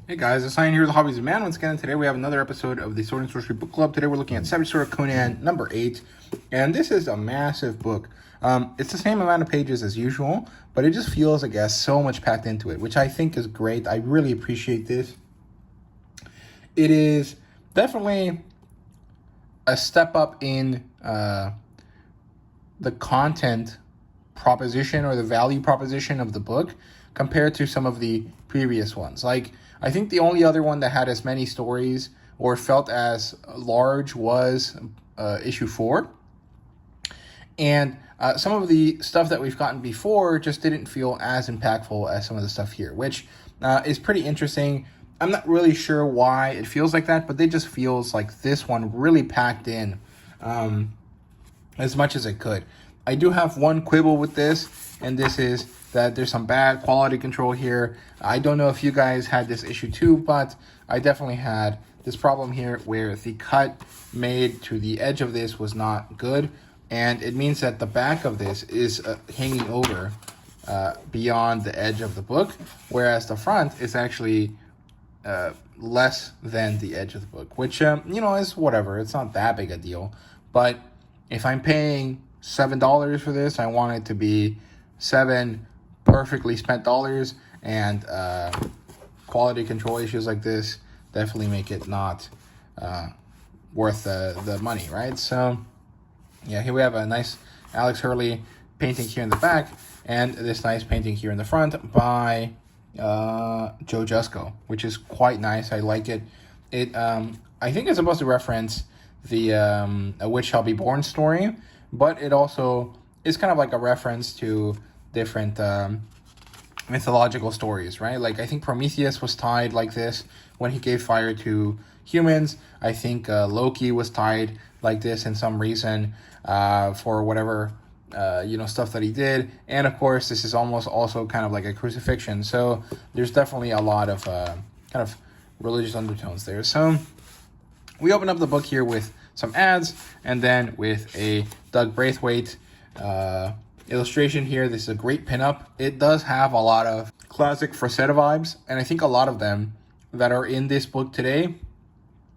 Hey guys, it's Ryan here with the Hobbies of Man. Once again, today we have another episode of the Sword and Sorcery Book Club. Today we're looking at Savage Sword of Conan, number 8. And this is a massive book. It's the same amount of pages as usual, but it just feels, I guess, so much packed into it, which I think is great. I really appreciate this. It is definitely a step up in the content proposition or the value proposition of the book compared to some of the previous ones. Like, I think the only other one that had as many stories or felt as large was issue 4. And some of the stuff that we've gotten before just didn't feel as impactful as some of the stuff here, which is pretty interesting. I'm not really sure why it feels like that, but it just feels like this one really packed in as much as it could. I do have one quibble with this, and this is that there's some bad quality control here. I don't know if you guys had this issue too, but I definitely had this problem here where the cut made to the edge of this was not good, and it means that the back of this is hanging over beyond the edge of the book, whereas the front is actually less than the edge of the book, which, is whatever. It's not that big a deal, but if I'm paying $7 for this, I want it to be $7 perfectly spent dollars, and quality control issues like this definitely make it not worth the money, right? So yeah, here we have a nice Alex Hurley painting here in the back, and this nice painting here in the front by Joe Jusko, which is quite nice. I like it. It I think it's supposed to reference the A Witch Shall Be Born story, but it also is kind of like a reference to different mythological stories, right? Like, I think Prometheus was tied like this when he gave fire to humans. I think Loki was tied like this in some reason for whatever stuff that he did. And of course, this is almost also kind of like a crucifixion. So there's definitely a lot of kind of religious undertones there. So we open up the book here with some ads, and then with a Doug Braithwaite illustration here. This is a great pinup. It does have a lot of classic Frazetta vibes, and I think a lot of them that are in this book today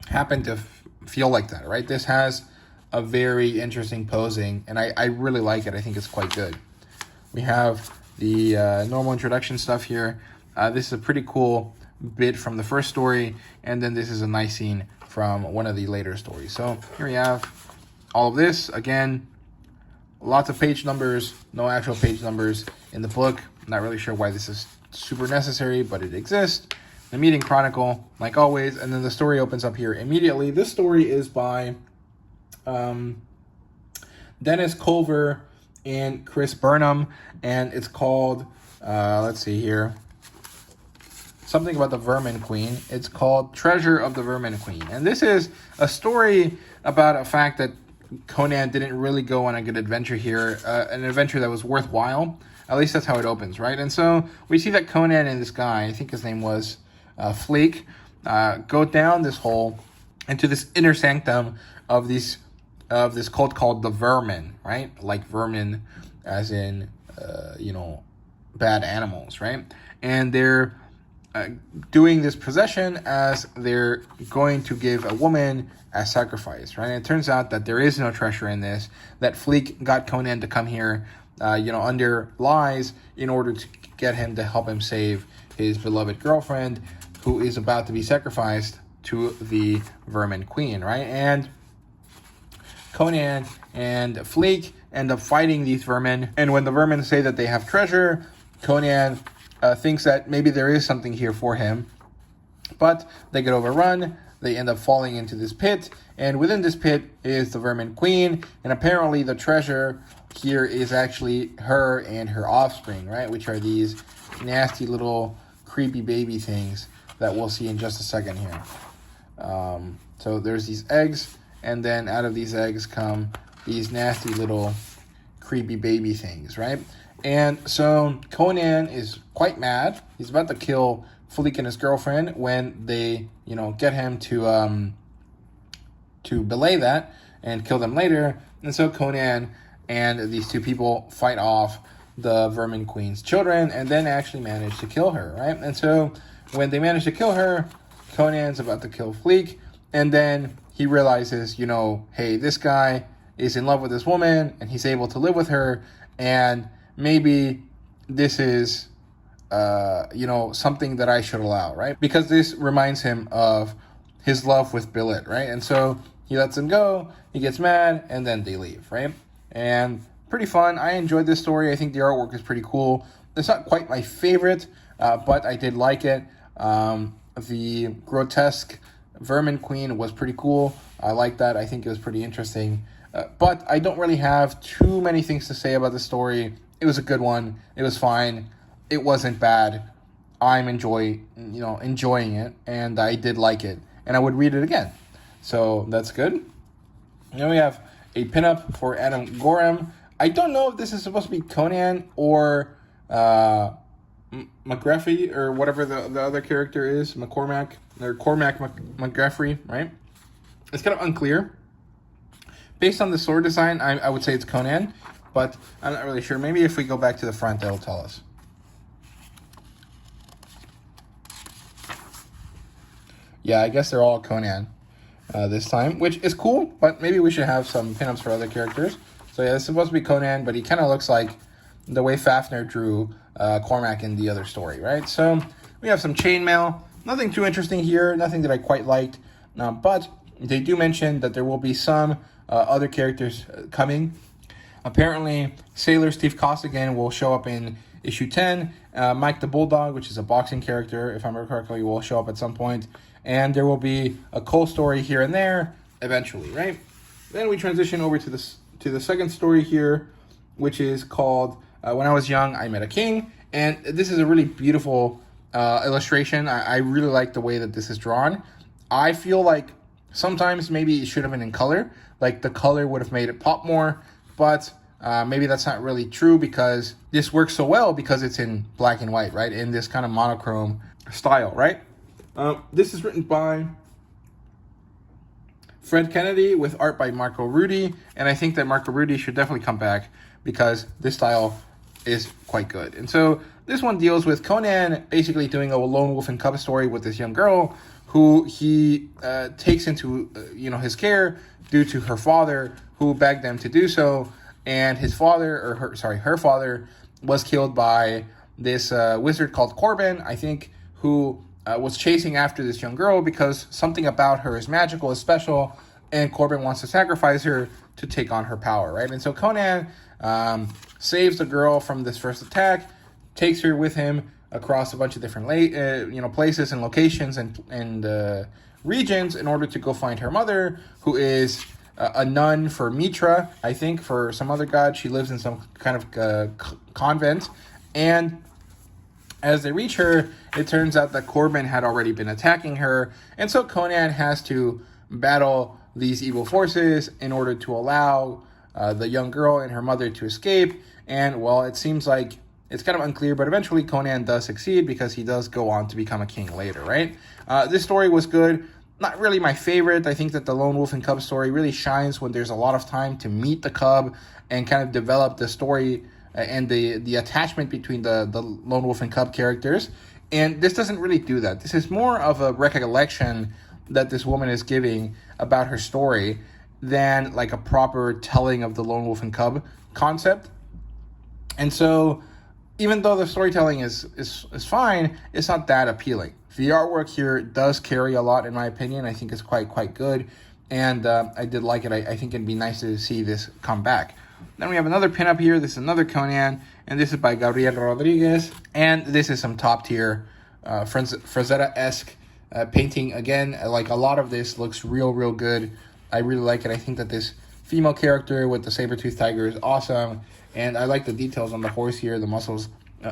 happen to feel like that, right? This has a very interesting posing, and I really like it. I think it's quite good. We have the normal introduction stuff here. This is a pretty cool bit from the first story, and then this is a nice scene from one of the later stories. So here we have all of this. Again, lots of page numbers, no actual page numbers in the book. I'm not really sure why this is super necessary, but it exists. The meeting chronicle, like always, and then the story opens up here immediately. This story is by Dennis Culver and Chris Burnham, and it's called, let's see here, something about the Vermin Queen. It's called Treasure of the Vermin Queen. And this is a story about a fact that Conan didn't really go on a good adventure here, an adventure that was worthwhile. At least that's how it opens, right? And so we see that Conan and this guy, I think his name was Fleek, go down this hole into this inner sanctum of this cult called the Vermin, right? Like vermin as in, bad animals, right? And they're doing this possession as they're going to give a woman as sacrifice, right? And it turns out that there is no treasure in this, that Fleek got Conan to come here, under lies in order to get him to help him save his beloved girlfriend, who is about to be sacrificed to the Vermin Queen, right? And Conan and Fleek end up fighting these vermin, and when the vermin say that they have treasure, Conan thinks that maybe there is something here for him, but they get overrun. They end up falling into this pit, and within this pit is the Vermin Queen, and apparently the treasure here is actually her and her offspring, right? Which are these nasty little creepy baby things that we'll see in just a second here. So there's these eggs, and then out of these eggs come these nasty little creepy baby things, right? And so Conan is quite mad. He's about to kill Fleek and his girlfriend when they, get him to belay that and kill them later. And so Conan and these two people fight off the Vermin Queen's children and then actually manage to kill her, right? And so when they manage to kill her, Conan's about to kill Fleek, and then he realizes, you know, hey, this guy is in love with this woman, and he's able to live with her, and maybe this is, you know, something that I should allow, right? Because this reminds him of his love with Billet, right? And so he lets him go, he gets mad, and then they leave, right? And pretty fun. I enjoyed this story. I think the artwork is pretty cool. It's not quite my favorite, but I did like it. The grotesque Vermin Queen was pretty cool. I like that. I think it was pretty interesting. But I don't really have too many things to say about the story. It was a good one. It was fine. It wasn't bad. I'm enjoying it, and I did like it, and I would read it again. So that's good. Then we have a pinup for Adam Gorham. I don't know if this is supposed to be Conan or McGraffy or whatever the other character is, McCormack or Cormac McGraffy, right? It's kind of unclear. Based on the sword design, I would say it's Conan, but I'm not really sure. Maybe if we go back to the front, that'll tell us. Yeah, I guess they're all Conan this time, which is cool, but maybe we should have some pinups for other characters. So yeah, it's supposed to be Conan, but he kind of looks like the way Fafner drew Cormac in the other story, right? So we have some chainmail. Nothing too interesting here, nothing that I quite liked, but they do mention that there will be some other characters coming. Apparently, Sailor Steve Costigan will show up in issue 10. Mike the Bulldog, which is a boxing character, if I remember correctly, will show up at some point. And there will be a Cole story here and there eventually, right? Then we transition over to the second story here, which is called When I Was Young, I Met a King. And this is a really beautiful illustration. I really like the way that this is drawn. I feel like sometimes maybe it should have been in color. Like the color would have made it pop more, but maybe that's not really true because this works so well because it's in black and white, right? In this kind of monochrome style, right? This is written by Fred Kennedy with art by Marco Rudy, and I think that Marco Rudy should definitely come back because this style is quite good. And so this one deals with Conan basically doing a lone wolf and cub story with this young girl who he takes into his care due to her father, who begged them to do so. And her father was killed by this wizard called Corbin, I think, who was chasing after this young girl because something about her is magical, is special, and Corbin wants to sacrifice her to take on her power, right? And so Conan saves the girl from this first attack, takes her with him across a bunch of different places and locations and regions in order to go find her mother, who is a nun for Mitra, I think, for some other god. She lives in some kind of convent, and as they reach her, it turns out that Corbin had already been attacking her, and so Conan has to battle these evil forces in order to allow the young girl and her mother to escape. And, well, it seems like it's kind of unclear, but eventually Conan does succeed because he does go on to become a king later, right? This story was good. Not really my favorite. I think that the Lone Wolf and Cub story really shines when there's a lot of time to meet the cub and kind of develop the story and the attachment between the Lone Wolf and Cub characters. And this doesn't really do that. This is more of a recollection that this woman is giving about her story than like a proper telling of the Lone Wolf and Cub concept. And so even though the storytelling is fine, it's not that appealing. The artwork here does carry a lot, in my opinion. I think it's quite good, and I did like it. I think it'd be nice to see this come back. Then we have another pinup here. This is another Conan, and this is by Gabriel Rodriguez, and this is some top-tier Frazetta-esque painting. Again, like a lot of this looks real good. I really like it. I think that this female character with the saber-toothed tiger is awesome, and I like the details on the horse here. The muscles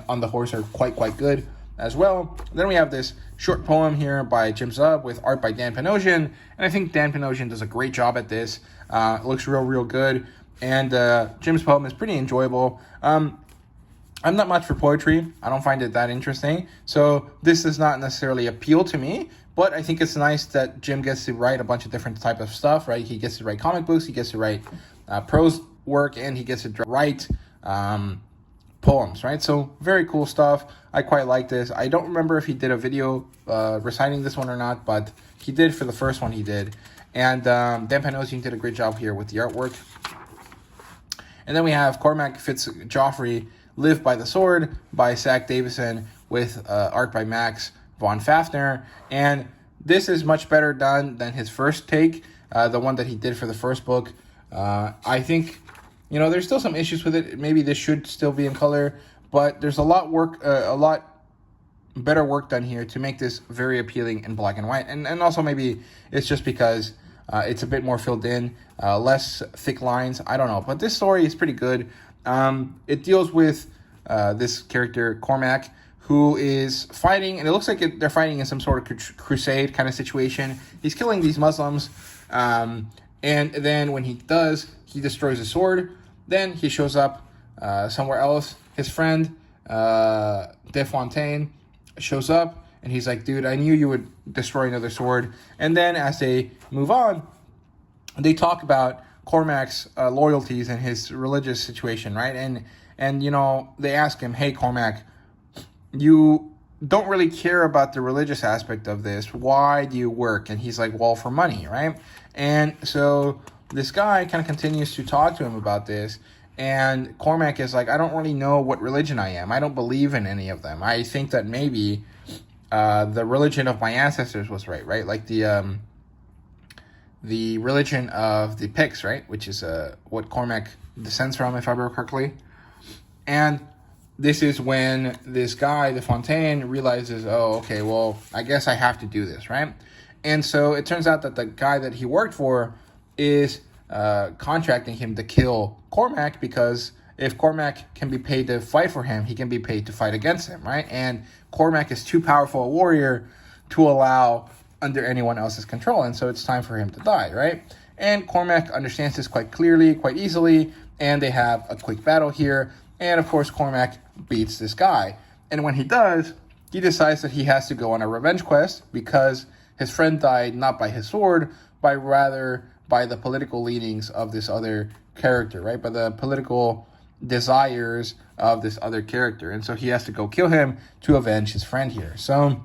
on the horse are quite good as well. Then we have this short poem here by Jim Zub with art by Dan Panosian, and I think Dan Panosian does a great job at this. It looks real good, and Jim's poem is pretty enjoyable. I'm not much for poetry. I don't find it that interesting, so this does not necessarily appeal to me, but I think it's nice that Jim gets to write a bunch of different type of stuff, right? He gets to write comic books, he gets to write prose work, and he gets to write poems, right? So very cool stuff. I quite like this. I don't remember if he did a video reciting this one or not, but he did for the first one he did. And Dan Panosian did a great job here with the artwork. And then we have Cormac Fitzjoffrey, Live by the Sword by Zach Davison with art by Max von Fafner. And this is much better done than his first take, the one that he did for the first book. I think, there's still some issues with it. Maybe this should still be in color, but there's a lot better work done here to make this very appealing in black and white. And also maybe it's just because it's a bit more filled in, less thick lines. I don't know, but this story is pretty good. It deals with this character, Cormac, who is fighting, and it looks like they're fighting in some sort of crusade kind of situation. He's killing these Muslims, and then when he does, he destroys his sword. Then he shows up somewhere else. His friend, De Fontaine, shows up, and he's like, dude, I knew you would destroy another sword. And then as they move on, they talk about Cormac's loyalties and his religious situation, right? And they ask him, hey, Cormac, you don't really care about the religious aspect of this. Why do you work? And he's like, well, for money, right? And so this guy kind of continues to talk to him about this. And Cormac is like, I don't really know what religion I am. I don't believe in any of them. I think that maybe the religion of my ancestors was right? Like the religion of the Picts, right? Which is what Cormac descends from, if I remember correctly. And this is when this guy, De Fontaine, realizes, oh, okay, well, I guess I have to do this, right? And so it turns out that the guy that he worked for is contracting him to kill Cormac, because if Cormac can be paid to fight for him, he can be paid to fight against him, right? And Cormac is too powerful a warrior to allow under anyone else's control, and so it's time for him to die, right? And Cormac understands this quite clearly, quite easily, and they have a quick battle here. And of course, Cormac beats this guy. And when he does, he decides that he has to go on a revenge quest because his friend died not by his sword, but rather by the political leanings of this other character, right? By the political desires of this other character. And so he has to go kill him to avenge his friend here. So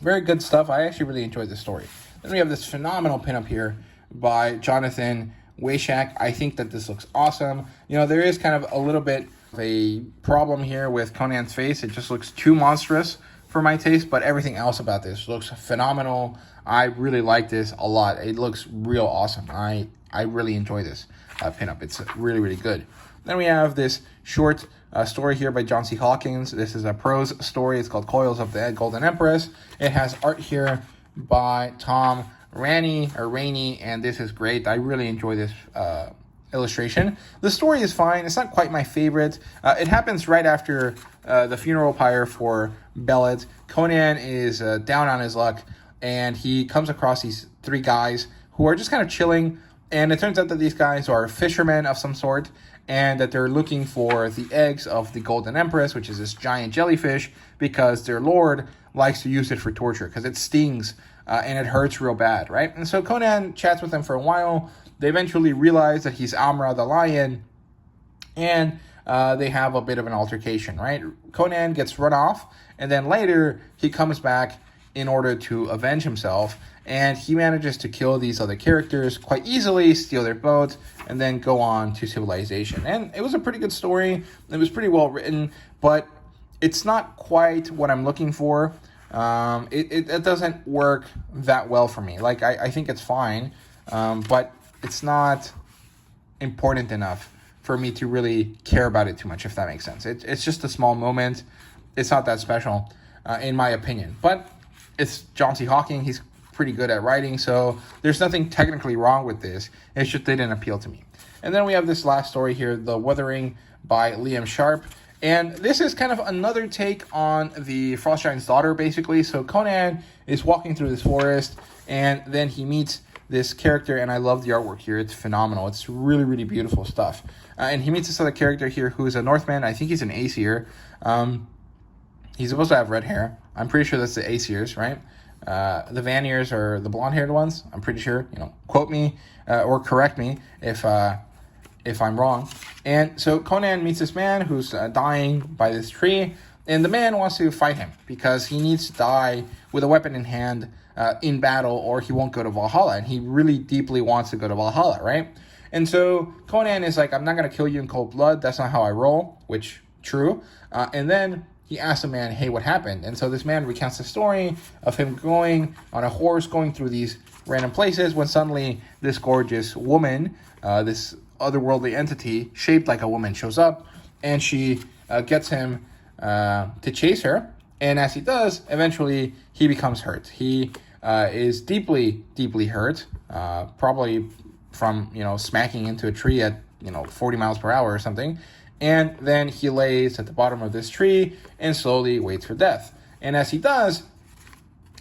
very good stuff. I actually really enjoyed this story. Then we have this phenomenal pinup here by Jonathan Wayshak. I think that this looks awesome. There is kind of a little bit of a problem here with Conan's face. It just looks too monstrous for my taste, but everything else about this looks phenomenal. I really like this a lot. It looks real awesome. I really enjoy this pinup. It's really, really good. Then we have this short story here by John C. Hawkins. This is a prose story. It's called Coils of the Golden Empress. It has art here by Tom Rainey, and this is great. I really enjoy this illustration. The story is fine. It's not quite my favorite. It happens right after the funeral pyre for Bellet. Conan is down on his luck, and he comes across these three guys who are just kind of chilling, and it turns out that these guys are fishermen of some sort, and that they're looking for the eggs of the Golden Empress, which is this giant jellyfish, because their lord likes to use it for torture, because it stings and it hurts real bad, right? And so Conan chats with them for a while. They eventually realize that he's Amra the lion, and they have a bit of an altercation, right? Conan gets run off, and then later he comes back in order to avenge himself, and he manages to kill these other characters quite easily, steal their boat, and then go on to civilization. And it was a pretty good story. It was pretty well written, but it's not quite what I'm looking for. It doesn't work that well for me. Like, I think it's fine, but it's not important enough for me to really care about it too much, if that makes sense. It's just a small moment. It's not that special, in my opinion. But it's John C. Hawking. He's pretty good at writing, so there's nothing technically wrong with this. It just didn't appeal to me. And then we have this last story here, The Wuthering by Liam Sharp. And this is kind of another take on the Frostgiant's daughter, basically. So Conan is walking through this forest, and then he meets this character, and I love the artwork here. It's phenomenal. It's really, really beautiful stuff. And he meets this other character here who is a Northman. I think he's an Aesir. He's supposed to have red hair. I'm pretty sure that's the Aesirs, right? The Vanniers are the blonde-haired ones. I'm pretty sure. Quote me or correct me if if I'm wrong. And so Conan meets this man who's dying by this tree, and the man wants to fight him because he needs to die with a weapon in hand in battle, or he won't go to Valhalla. And he really deeply wants to go to Valhalla, right? And so Conan is like, I'm not going to kill you in cold blood. That's not how I roll, which, true. And then he asks the man, hey, what happened? And so this man recounts the story of him going on a horse, going through these random places, when suddenly this gorgeous woman, this otherworldly entity shaped like a woman, shows up, and she gets him to chase her. And as he does, eventually he becomes hurt. He is deeply, deeply hurt, probably from, smacking into a tree at, 40 miles per hour or something. And then he lays at the bottom of this tree and slowly waits for death. And as he does,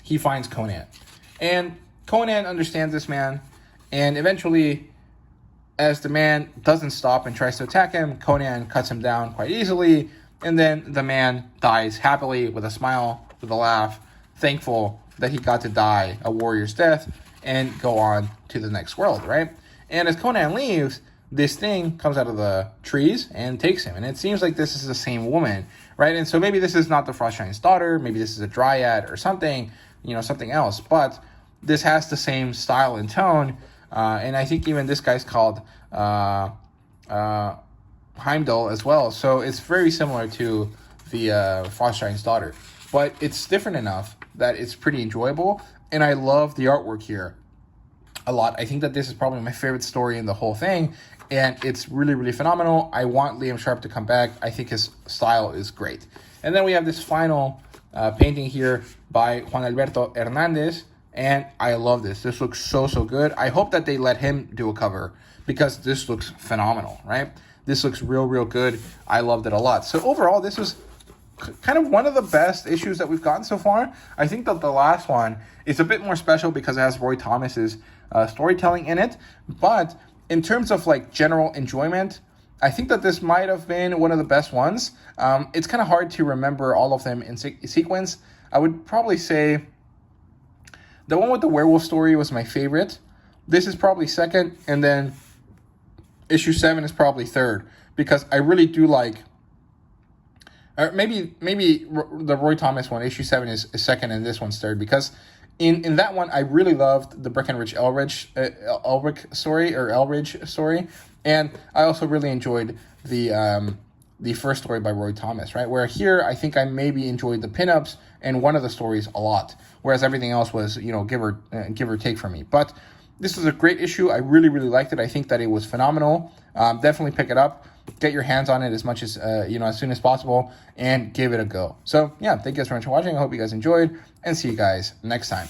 he finds Conan. And Conan understands this man. And eventually, as the man doesn't stop and tries to attack him, Conan cuts him down quite easily. And then the man dies happily, with a smile, with a laugh, thankful that he got to die a warrior's death and go on to the next world, right? And as Conan leaves, this thing comes out of the trees and takes him. And it seems like this is the same woman, right? And so maybe this is not the Frost Giant's daughter. Maybe this is a dryad or something, something else. But this has the same style and tone. And I think even this guy's called Heimdall as well. So it's very similar to the Frost Giant's daughter. But it's different enough that it's pretty enjoyable. And I love the artwork here a lot. I think that this is probably my favorite story in the whole thing. And it's really, really phenomenal. I want Liam Sharp to come back. I think his style is great. And then we have this final painting here by Juan Alberto Hernandez. And I love this. This looks so, so good. I hope that they let him do a cover because this looks phenomenal, right? This looks real, real good. I loved it a lot. So overall, this was kind of one of the best issues that we've gotten so far. I think that the last one is a bit more special because it has Roy Thomas's storytelling in it. But in terms of like general enjoyment, I think that this might have been one of the best ones. It's kind of hard to remember all of them in sequence. I would probably say the one with the werewolf story was my favorite. This is probably second, and then issue 7 is probably third, because I really do like, or maybe the Roy Thomas one, issue 7 is second, and this one's third, because in that one I really loved the Breckenridge Elridge story, and I also really enjoyed the first story by Roy Thomas, right? Where here I think I maybe enjoyed the pinups and one of the stories a lot, whereas everything else was give or take for me. But this is a great issue. I really, really liked it. I think that it was phenomenal. Definitely pick it up. Get your hands on it as much as, as soon as possible, and give it a go. So, yeah, thank you guys so much for watching. I hope you guys enjoyed, and see you guys next time.